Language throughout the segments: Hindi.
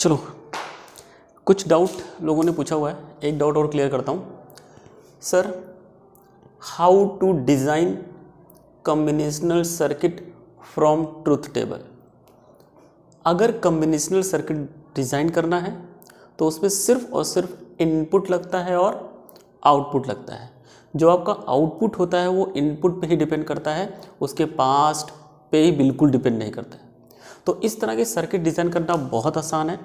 चलो कुछ डाउट लोगों ने पूछा हुआ है, एक डाउट और क्लियर करता हूँ। Sir how to design combinational circuit from truth table. अगर कॉम्बिनेशनल सर्किट डिज़ाइन करना है तो उसमें सिर्फ और सिर्फ इनपुट लगता है और आउटपुट लगता है। जो आपका आउटपुट होता है वो इनपुट पे ही डिपेंड करता है, उसके पास्ट पे ही बिल्कुल डिपेंड नहीं करता है। तो इस तरह के सर्किट डिज़ाइन करना बहुत आसान है।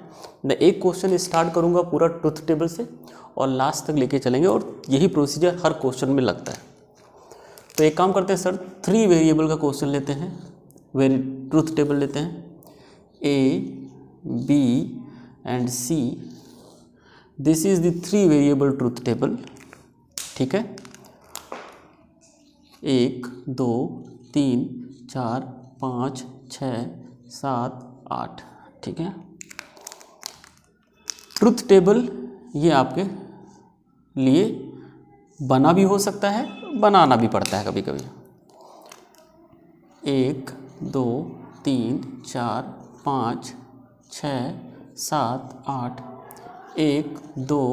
मैं एक क्वेश्चन स्टार्ट करूंगा पूरा ट्रुथ टेबल से और लास्ट तक लेके चलेंगे और यही प्रोसीजर हर क्वेश्चन में लगता है। तो एक काम करते हैं सर, 3 वेरिएबल का क्वेश्चन लेते हैं, ट्रुथ टेबल लेते हैं, A, B and C। This is the 3 variable truth table. ठीक है, 1 2 3 4 5 6 7 8। ठीक है, ट्रुथ टेबल ये आपके लिए बना भी हो सकता है, बनाना भी पड़ता है कभी कभी। 1 2 3 4 5 6 7 8, 1 2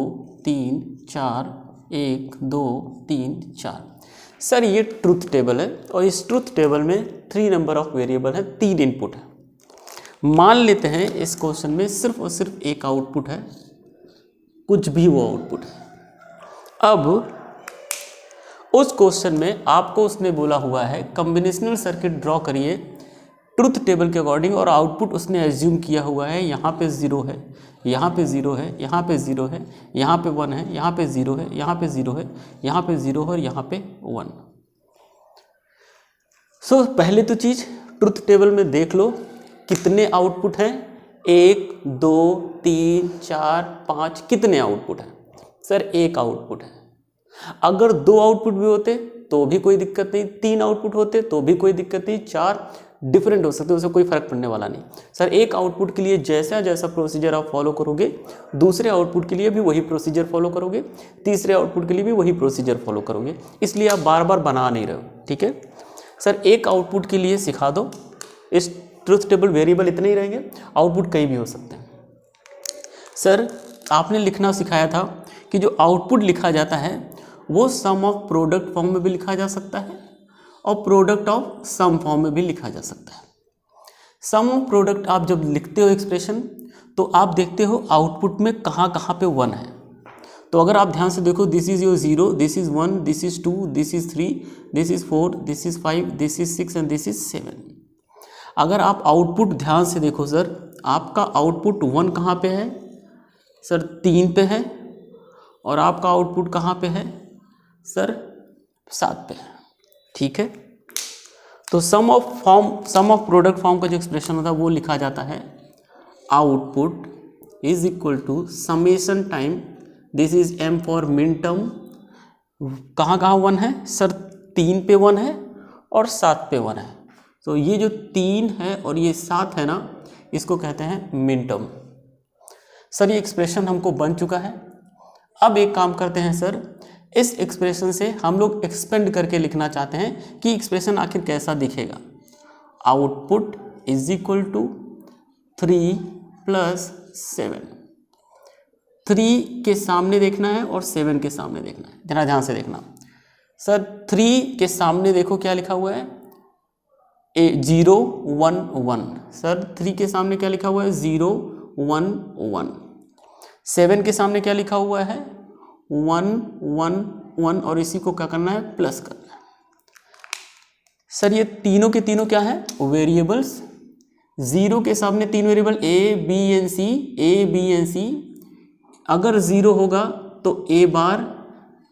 3 4 1 2 3 4। सर ये ट्रुथ टेबल है और इस ट्रुथ टेबल में 3 नंबर ऑफ वेरिएबल है, 3 इनपुट है। मान लेते हैं इस क्वेश्चन में सिर्फ और सिर्फ एक आउटपुट है, कुछ भी वो आउटपुट है। अब उस क्वेश्चन में आपको उसने बोला हुआ है कॉम्बिनेशनल सर्किट ड्रॉ करिए ट्रुथ टेबल के अकॉर्डिंग, और आउटपुट उसने एज्यूम किया हुआ है यहाँ पे 0 है, यहाँ पे 0 है, यहाँ पे 0 है, यहाँ पे 1 है, यहाँ पे 0 है, यहाँ पे 0 है, यहाँ पे 0 है और यहाँ पे 1। सो पहले तो चीज़ ट्रुथ टेबल में देख लो कितने आउटपुट हैं। 1 2 3 4 5, कितने आउटपुट हैं? सर एक आउटपुट है। अगर 2 आउटपुट भी होते तो भी कोई दिक्कत नहीं, 3 आउटपुट होते तो भी कोई दिक्कत नहीं, 4 डिफरेंट हो सकते, उससे कोई फर्क पड़ने वाला नहीं। सर एक आउटपुट के लिए जैसा जैसा प्रोसीजर आप फॉलो करोगे, दूसरे आउटपुट के लिए भी वही प्रोसीजर फॉलो करोगे, तीसरे आउटपुट के लिए भी वही प्रोसीजर फॉलो करोगे, इसलिए आप बार बार बना नहीं रहे हो। ठीक है सर, एक आउटपुट के लिए सिखा दो, इस ट्रुथ टेबल वेरिएबल इतने ही रहेंगे, आउटपुट कई भी हो सकते हैं। सर आपने लिखना सिखाया था कि जो आउटपुट लिखा जाता है वो सम ऑफ प्रोडक्ट फॉर्म में भी लिखा जा सकता है और प्रोडक्ट ऑफ सम फॉर्म में भी लिखा जा सकता है। सम ऑफ प्रोडक्ट आप जब लिखते हो एक्सप्रेशन तो आप देखते हो आउटपुट में कहाँ कहाँ पे 1 है। तो अगर आप ध्यान से देखो, this is your 0, this is 1, this is 2, this is 3, this is 4, this is 5, this is 6 and this is 7। अगर आप आउटपुट ध्यान से देखो सर, आपका आउटपुट 1 कहाँ पे है? सर 3 पे है। और आपका आउटपुट कहाँ पे है? सर 7 पे है। ठीक है, तो सम ऑफ प्रोडक्ट फॉर्म का जो एक्सप्रेशन होता है वो लिखा जाता है output is equal to summation time, this is m for minterm. कहाँ कहाँ 1 है? सर 3 पे 1 है और 7 पे 1 है। तो ये जो 3 है और ये 7 है ना, इसको कहते हैं मिन टर्म। सर ये एक्सप्रेशन हमको बन चुका है। अब एक काम करते हैं सर, इस एक्सप्रेशन से हम लोग एक्सपेंड करके लिखना चाहते हैं कि एक्सप्रेशन आखिर कैसा दिखेगा। Output is equal to 3 + 7। 3 के सामने देखना है और 7 के सामने देखना है, जरा ध्यान से देखना। सर 3 के सामने देखो क्या लिखा हुआ है, 0 1 1। सर 3 के सामने क्या लिखा हुआ है? 0 1 1। 7 के सामने क्या लिखा हुआ है? 1 1 1, और इसी को क्या करना है? प्लस करना है। सर ये तीनों के तीनों क्या है? वेरिएबल्स। 0 के सामने 3 variable A B and C, A B and C। अगर 0 होगा तो A बार,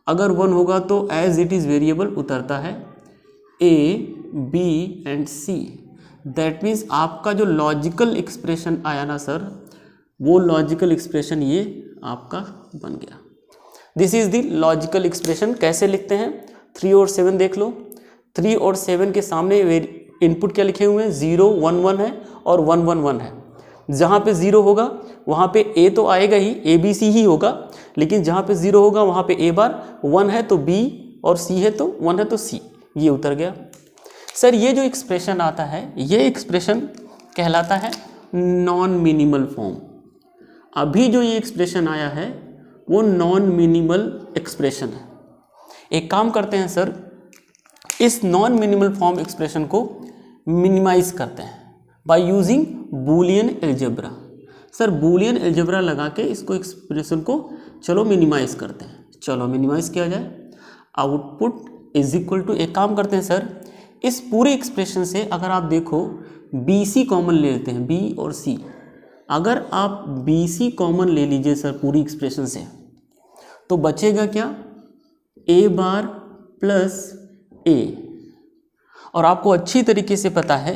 अगर 1 होगा तो एज इट इज़ वेरिएबल उतरता है A B and C। That means आपका जो लॉजिकल एक्सप्रेशन आया ना सर, वो लॉजिकल एक्सप्रेशन ये आपका बन गया। This is the logical expression. कैसे लिखते हैं? 3 और 7 देख लो। 3 और 7 के सामने इनपुट क्या लिखे हुए हैं? 0 1 1 है और 1 1 1 है। जहाँ पे 0 होगा वहाँ पे A तो आएगा ही, ABC ही होगा, लेकिन जहाँ पे 0 होगा वहाँ पे A बार, 1 है तो B और C है तो 1 है तो C, ये उतर गया। सर ये जो एक्सप्रेशन आता है, ये एक्सप्रेशन कहलाता है नॉन मिनिमल फॉर्म। अभी जो ये एक्सप्रेशन आया है वो नॉन मिनिमल एक्सप्रेशन है। एक काम करते हैं सर, इस नॉन मिनिमल फॉर्म एक्सप्रेशन को मिनिमाइज करते हैं by using Boolean algebra. Sir Boolean algebra लगा के इसको एक्सप्रेशन को चलो मिनिमाइज करते हैं। चलो मिनिमाइज किया जाए। आउटपुट इज इक्वल टू, एक काम करते हैं सर, इस पूरे एक्सप्रेशन से अगर आप देखो बी सी कॉमन ले लेते हैं, बी और सी। अगर आप बी सी कॉमन ले लीजिए सर पूरी एक्सप्रेशन से, तो बचेगा क्या, ए बार प्लस ए। और आपको अच्छी तरीके से पता है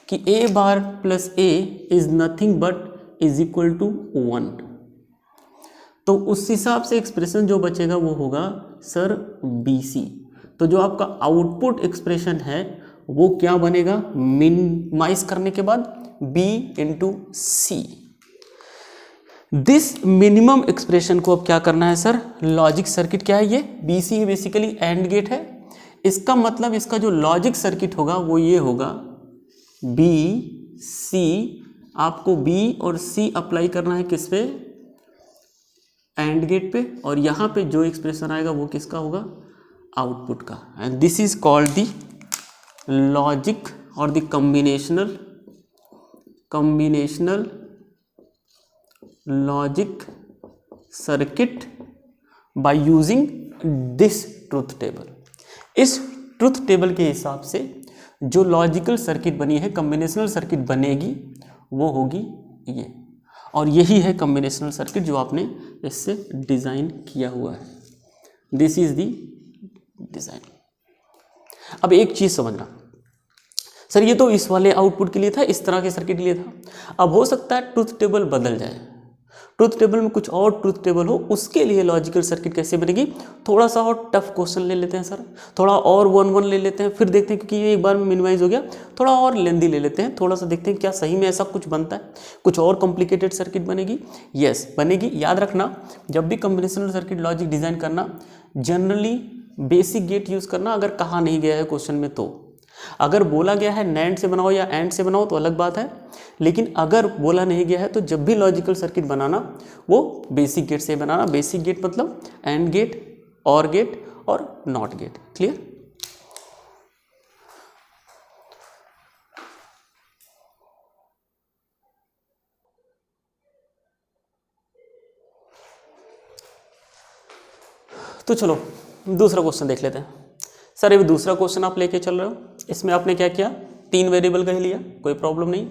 कि A bar plus A is nothing but is equal to 1। तो उस हिसाब से एक्सप्रेशन जो बचेगा वो होगा सर बी सी। तो जो आपका आउटपुट एक्सप्रेशन है वो क्या बनेगा, मिनिमाइज करने के बाद B into C. This minimum expression को अब क्या करना है सर, लॉजिक सर्किट क्या है, ये B C basically AND gate है। इसका मतलब इसका जो लॉजिक सर्किट होगा वो ये होगा बी सी। आपको बी और सी अप्लाई करना है किस पे, एंड गेट पे, और यहाँ पे जो एक्सप्रेशन आएगा वो किसका होगा, आउटपुट का। And this is called the logic और the combinational logic circuit by using this truth table. इस ट्रुथ टेबल के हिसाब से जो लॉजिकल सर्किट बनी है, कॉम्बिनेशनल सर्किट बनेगी, वो होगी ये। और यही है कॉम्बिनेशनल सर्किट जो आपने इससे डिज़ाइन किया हुआ है। This is the design. अब एक चीज़ समझना सर, ये तो इस वाले आउटपुट के लिए था, इस तरह के सर्किट के लिए था। अब हो सकता है ट्रुथ टेबल बदल जाए, ट्रुथ टेबल में कुछ और ट्रुथ टेबल हो, उसके लिए लॉजिकल सर्किट कैसे बनेगी। थोड़ा सा और टफ क्वेश्चन ले लेते हैं सर, थोड़ा और 1-1 ले लेते हैं, फिर देखते हैं, क्योंकि ये एक बार में मिनिमाइज हो गया, थोड़ा और लेंदी ले लेते हैं, थोड़ा सा देखते हैं क्या सही में ऐसा कुछ बनता है, कुछ और कॉम्प्लिकेटेड सर्किट बनेगी। यस बनेगी। याद रखना, जब भी कॉम्बिनेशनल सर्किट लॉजिक डिज़ाइन करना, जनरली बेसिक गेट यूज़ करना, अगर कहा नहीं गया है क्वेश्चन में तो। अगर बोला गया है नैंड से बनाओ या एंड से बनाओ तो अलग बात है, लेकिन अगर बोला नहीं गया है तो जब भी लॉजिकल सर्किट बनाना वो बेसिक गेट से बनाना। बेसिक गेट मतलब एंड गेट, और गेट और नॉट गेट। क्लियर। तो चलो दूसरा क्वेश्चन देख लेते हैं। सर ये दूसरा क्वेश्चन आप लेके चल रहे हो, इसमें आपने क्या किया, 3 वेरिएबल का ही लिया, कोई प्रॉब्लम नहीं।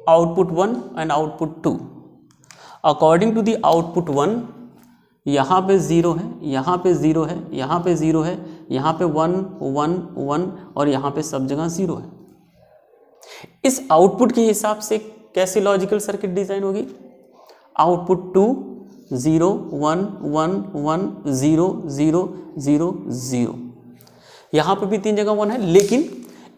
Output 1 and output 2। According to the output 1 यहाँ पे 0 है, यहाँ पे 0 है, यहाँ पे 0 है, यहाँ पे 1 1 1 और यहाँ पे सब जगह 0 है। इस आउटपुट के हिसाब से कैसी लॉजिकल सर्किट डिजाइन होगी, आउटपुट 2 0 1 1 1 0 0 0 0। यहाँ पे भी 3 जगह 1 है, लेकिन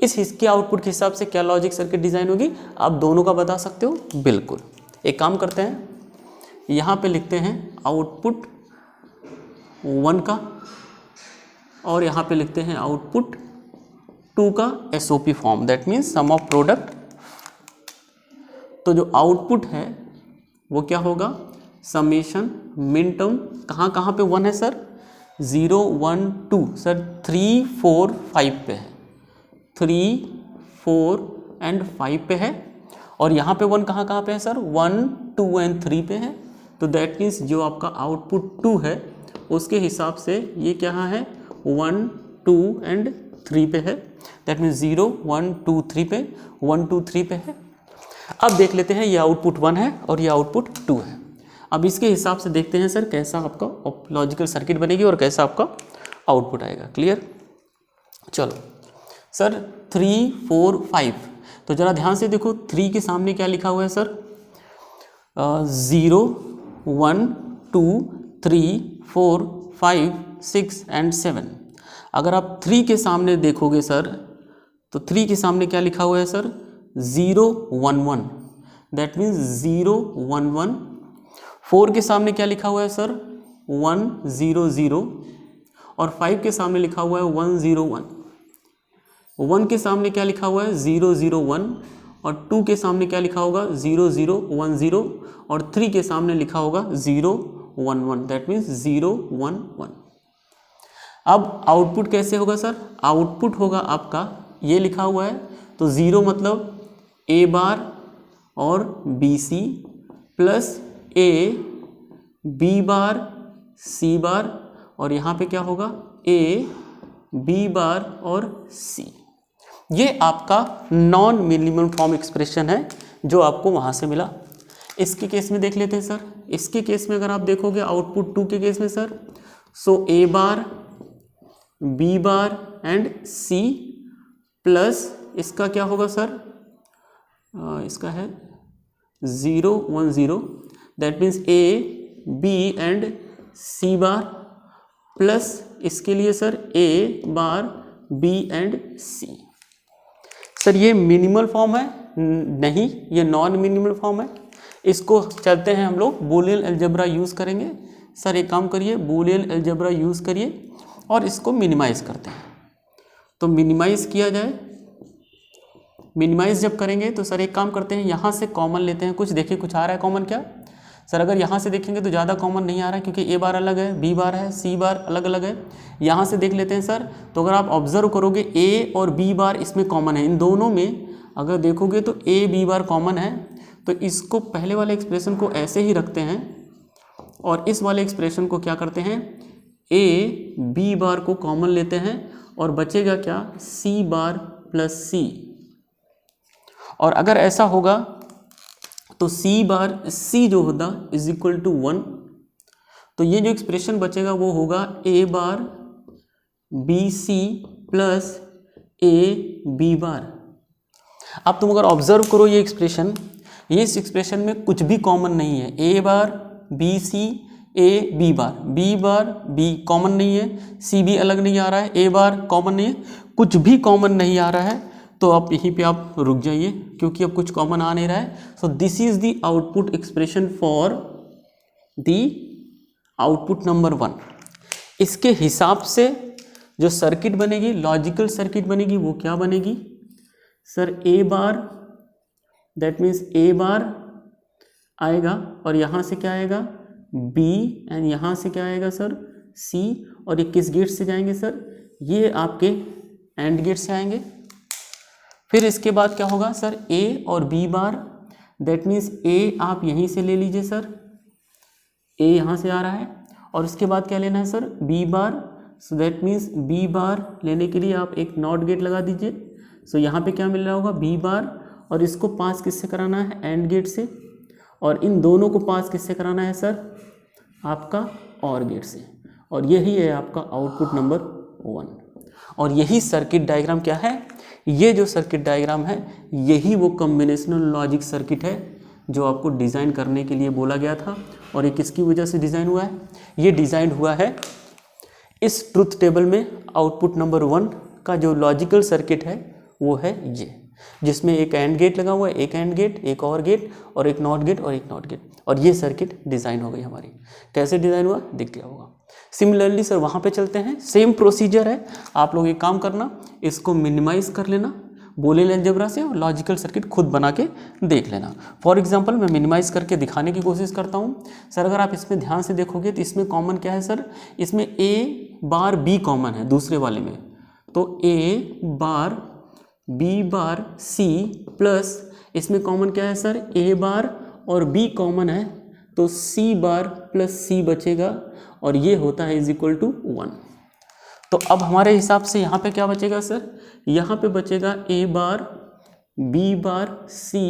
इस इसके आउटपुट के हिसाब से क्या लॉजिक सर्किट डिज़ाइन होगी, आप दोनों का बता सकते हो। बिल्कुल। एक काम करते हैं, यहाँ पे लिखते हैं आउटपुट 1 का, और यहाँ पे लिखते हैं आउटपुट 2 का SOP form, that means sum of product. तो जो आउटपुट है वो क्या होगा, समेशन मिन टर्म। कहाँ कहाँ पे 1 है सर, 0 1 2 सर 3 4 5 पे है, 3 4 एंड 5 पे है। और यहाँ पे 1 कहाँ कहाँ पे है सर, 1 2 एंड 3 पे है। तो दैट मीन्स जो आपका आउटपुट 2 है उसके हिसाब से ये क्या है, 1 2 एंड 3 पे है। दैट मीन्स 0 1 2 3 पे, 1 2 3 पे है। अब देख लेते हैं, ये आउटपुट 1 है और ये आउटपुट 2 है। अब इसके हिसाब से देखते हैं सर कैसा आपका लॉजिकल सर्किट बनेगी और कैसा आपका आउटपुट आएगा। क्लियर। चलो सर 3 4 5, तो ज़रा ध्यान से देखो, 3 के सामने क्या लिखा हुआ है सर, 0 1 2 3 4 5 6 एंड 7। अगर आप 3 के सामने देखोगे सर, तो 3 के सामने क्या लिखा हुआ है सर, 0 1 1, दैट मीन्स 0 1 1। 4 के सामने क्या लिखा हुआ है सर, 1 0 0, और 5 के सामने लिखा हुआ है 1 0 1। 1 के सामने क्या लिखा हुआ है, 0 0 1, और 2 के सामने क्या लिखा होगा 0 0 1 0 और 3 के सामने लिखा होगा 0 1 1, दैट मीन्स 0 1 1। अब आउटपुट कैसे होगा सर? आउटपुट होगा आपका ये लिखा हुआ है तो 0 मतलब ए बार और B C plus A B bar C bar और यहाँ पे क्या होगा ए बी बार और सी। ये आपका नॉन मिनिमम फॉर्म एक्सप्रेशन है जो आपको वहाँ से मिला। इसके केस में देख लेते हैं सर। इसके केस में अगर आप देखोगे आउटपुट 2 के केस में sir, so A bar B bar and C plus इसका क्या होगा सर, इसका है 0 1 0, that means A B and C bar plus इसके लिए sir A bar B and C. Sir ये मिनिमल फॉर्म है? नहीं, ये नॉन मिनिमल फॉर्म है। इसको चलते हैं हम लोग बूलियन अलजेब्रा यूज़ करेंगे। सर एक काम करिए, बूलियन अलजेब्रा यूज़ करिए और इसको मिनिमाइज़ करते हैं। तो मिनिमाइज़ किया जाए, मिनिमाइज़ जब करेंगे तो सर एक काम करते हैं, यहाँ से कॉमन लेते हैं। कुछ देखिए कुछ आ रहा है कॉमन क्या सर? अगर यहाँ से देखेंगे तो ज़्यादा कॉमन नहीं आ रहा है क्योंकि ए बार अलग है, बी बार है, सी बार अलग अलग है। यहाँ से देख लेते हैं सर, तो अगर आप ऑब्जर्व करोगे ए और बी बार इसमें कॉमन है। इन दोनों में अगर देखोगे तो ए बी बार कॉमन है, तो इसको पहले वाले एक्सप्रेशन को ऐसे ही रखते हैं और इस वाले एक्सप्रेशन को क्या करते हैं, ए बी बार को कॉमन लेते हैं और बचेगा क्या सी बार प्लस सी। और अगर ऐसा होगा तो सी बार सी जो होता इज इक्वल टू 1, तो ये जो एक्सप्रेशन बचेगा वो होगा A bar B C plus A B bar. अब तुम अगर ऑब्जर्व करो ये एक्सप्रेशन, ये इस एक्सप्रेशन में कुछ भी कॉमन नहीं है। A bar B C A B bar B common नहीं है, सी भी अलग नहीं आ रहा है, ए बार कॉमन नहीं है, कुछ भी कॉमन नहीं आ रहा है। तो आप यहीं पे आप रुक जाइए क्योंकि अब कुछ कॉमन आ नहीं रहा है। So this is the output expression for the output number 1। इसके हिसाब से जो सर्किट बनेगी, लॉजिकल सर्किट बनेगी, वो क्या बनेगी sir, A bar that means A bar आएगा और यहाँ से क्या आएगा बी एंड यहाँ से क्या आएगा सर सी। और ये किस गेट से जाएंगे सर, ये आपके एंड गेट से आएंगे। फिर इसके बाद क्या होगा सर, ए और बी बार, दैट मीन्स ए आप यहीं से ले लीजिए सर, ए यहाँ से आ रहा है और उसके बाद क्या लेना है sir B bar. So that means B bar लेने के लिए आप एक नॉट गेट लगा दीजिए। सो यहाँ पे क्या मिल रहा होगा बी बार और इसको पास किससे कराना है एंड गेट से, और इन दोनों को पास किससे कराना है सर आपका और गेट से। और यही है आपका आउटपुट नंबर 1। और यही सर्किट डायग्राम क्या है, ये जो सर्किट डायग्राम है यही वो कॉम्बिनेशनल लॉजिक सर्किट है जो आपको डिज़ाइन करने के लिए बोला गया था। और ये किसकी वजह से डिज़ाइन हुआ है, ये डिज़ाइन हुआ है इस ट्रुथ टेबल में आउटपुट नंबर 1 का जो लॉजिकल सर्किट है वो है ये, जिसमें एक एंड गेट लगा हुआ है, एक एंड गेट, एक और गेट और एक नॉट गेट और एक नॉट गेट। और ये सर्किट डिज़ाइन हो गई हमारी। कैसे डिज़ाइन हुआ दिख गया होगा। सिमिलरली सर वहाँ पे चलते हैं, सेम प्रोसीजर है। आप लोग एक काम करना, इसको मिनिमाइज़ कर लेना बूलियन अलजेब्रा से और लॉजिकल सर्किट खुद बना के देख लेना। फॉर एग्जांपल मैं मिनिमाइज़ करके दिखाने की कोशिश करता हूँ। सर अगर आप इसमें ध्यान से देखोगे तो इसमें कॉमन क्या है सर, इसमें ए बार बी कॉमन है दूसरे वाले में, तो ए bar B bar C plus इसमें कॉमन क्या है सर ए बार और बी कॉमन है, तो सी बार प्लस सी बचेगा और ये होता है इज इक्वल टू 1। तो अब हमारे हिसाब से यहाँ पे क्या बचेगा सर, यहाँ पे बचेगा A bar B bar C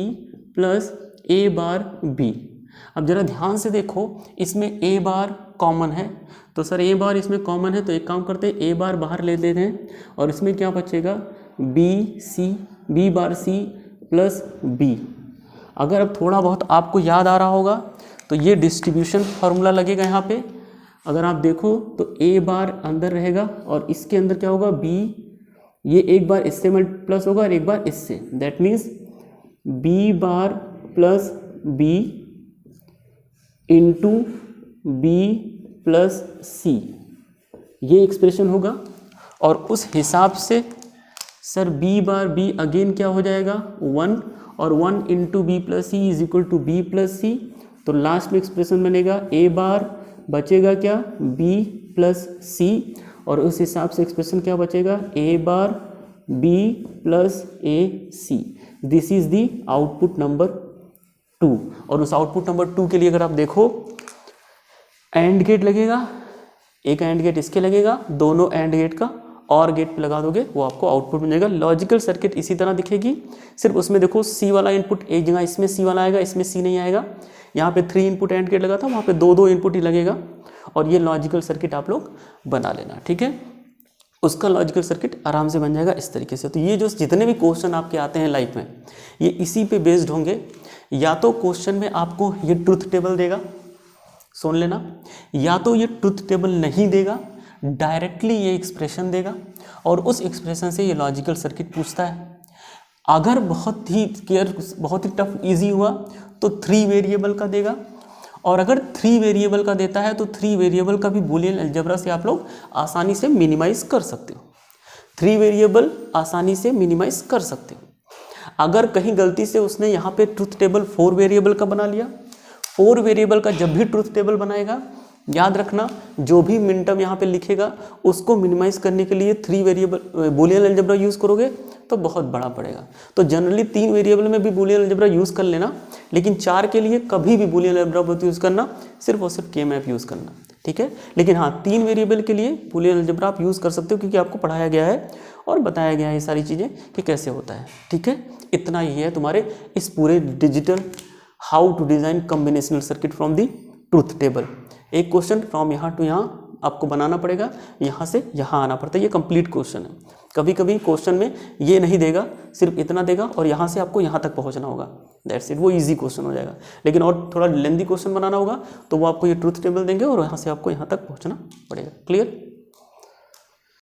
plus A bar B. अब ज़रा ध्यान से देखो, इसमें ए बार कॉमन है, तो सर ए बार इसमें कॉमन है तो एक काम करते हैं ए बार बाहर ले लेते हैं और इसमें क्या बचेगा B bar C plus B. अगर अब थोड़ा बहुत आपको याद आ रहा होगा तो ये डिस्ट्रीब्यूशन फार्मूला लगेगा यहाँ पे। अगर आप देखो तो ए बार अंदर रहेगा और इसके अंदर क्या होगा बी, ये एक बार इससे प्लस होगा और एक बार इससे, that means B bar plus B into B plus C, ये एक्सप्रेशन होगा। और उस हिसाब से sir B bar B again क्या हो जाएगा 1 और 1 into B plus C is equal to B plus C, तो लास्ट में एक्सप्रेशन बनेगा ए बार बचेगा क्या, बी प्लस सी, और उस हिसाब से एक्सप्रेशन क्या बचेगा, A bar B plus A C. This is the output number 2। और उस आउटपुट नंबर 2 के लिए अगर आप देखो एंड गेट लगेगा, एक एंड गेट इसके लगेगा, दोनों एंड गेट का और गेट पे लगा दोगे, वो आपको आउटपुट मिलेगा। लॉजिकल सर्किट इसी तरह दिखेगी, सिर्फ उसमें देखो सी वाला इनपुट एक जगह इसमें सी वाला आएगा, इसमें सी नहीं आएगा। यहाँ पे 3 इनपुट एंड गेट लगा था, वहाँ पे 2 इनपुट ही लगेगा। और ये लॉजिकल सर्किट आप लोग बना लेना, ठीक है। उसका लॉजिकल सर्किट आराम से बन जाएगा इस तरीके से। तो ये जो जितने भी क्वेश्चन आपके आते हैं लाइफ में, ये इसी पे बेस्ड होंगे। या तो क्वेश्चन में आपको ये ट्रुथ टेबल देगा, सुन लेना, या तो ये ट्रुथ टेबल नहीं देगा, डायरेक्टली ये एक्सप्रेशन देगा, और उस एक्सप्रेशन से ये लॉजिकल सर्किट पूछता है। अगर बहुत ही टफ इजी हुआ तो 3 वेरिएबल का देगा, और अगर 3 वेरिएबल का देता है तो 3 वेरिएबल का भी बूलियन अलजेब्रा से आप लोग आसानी से मिनिमाइज कर सकते हो। 3 वेरिएबल आसानी से मिनिमाइज कर सकते हो। अगर कहीं गलती से उसने यहाँ पे ट्रुथ टेबल 4 वेरिएबल का बना लिया, 4 वेरिएबल का जब भी ट्रुथ टेबल बनाएगा, याद रखना जो भी मिनटर्म यहाँ पे लिखेगा उसको मिनिमाइज करने के लिए 3 वेरिएबल बूलियन अलजेब्रा यूज़ करोगे तो बहुत बड़ा पड़ेगा। तो जनरली 3 वेरिएबल में भी बूलियन अलजेब्रा यूज़ कर लेना, लेकिन 4 के लिए कभी भी बूलियन अलजेब्रा यूज़ करना, सिर्फ और सिर्फ के मैप यूज़ करना, ठीक है। लेकिन हाँ, 3 वेरिएबल के लिए बूलियन अलजेब्रा आप यूज़ कर सकते हो, क्योंकि आपको पढ़ाया गया है और बताया गया है ये सारी चीज़ें कि कैसे होता है, ठीक है। इतना ही है तुम्हारे इस पूरे digital how to design combinational circuit from the truth table. एक क्वेश्चन फ्रॉम यहाँ टू यहाँ आपको बनाना पड़ेगा, यहाँ से यहाँ आना पड़ता है। ये कंप्लीट क्वेश्चन है। कभी कभी क्वेश्चन में ये नहीं देगा, सिर्फ इतना देगा और यहाँ से आपको यहाँ तक पहुँचना होगा, दैट्स इट, वो इजी क्वेश्चन हो जाएगा। लेकिन और थोड़ा लेंदी क्वेश्चन बनाना होगा तो वो आपको ये ट्रुथ टेबल देंगे और यहाँ से आपको यहाँ तक पहुँचना पड़ेगा। क्लियर।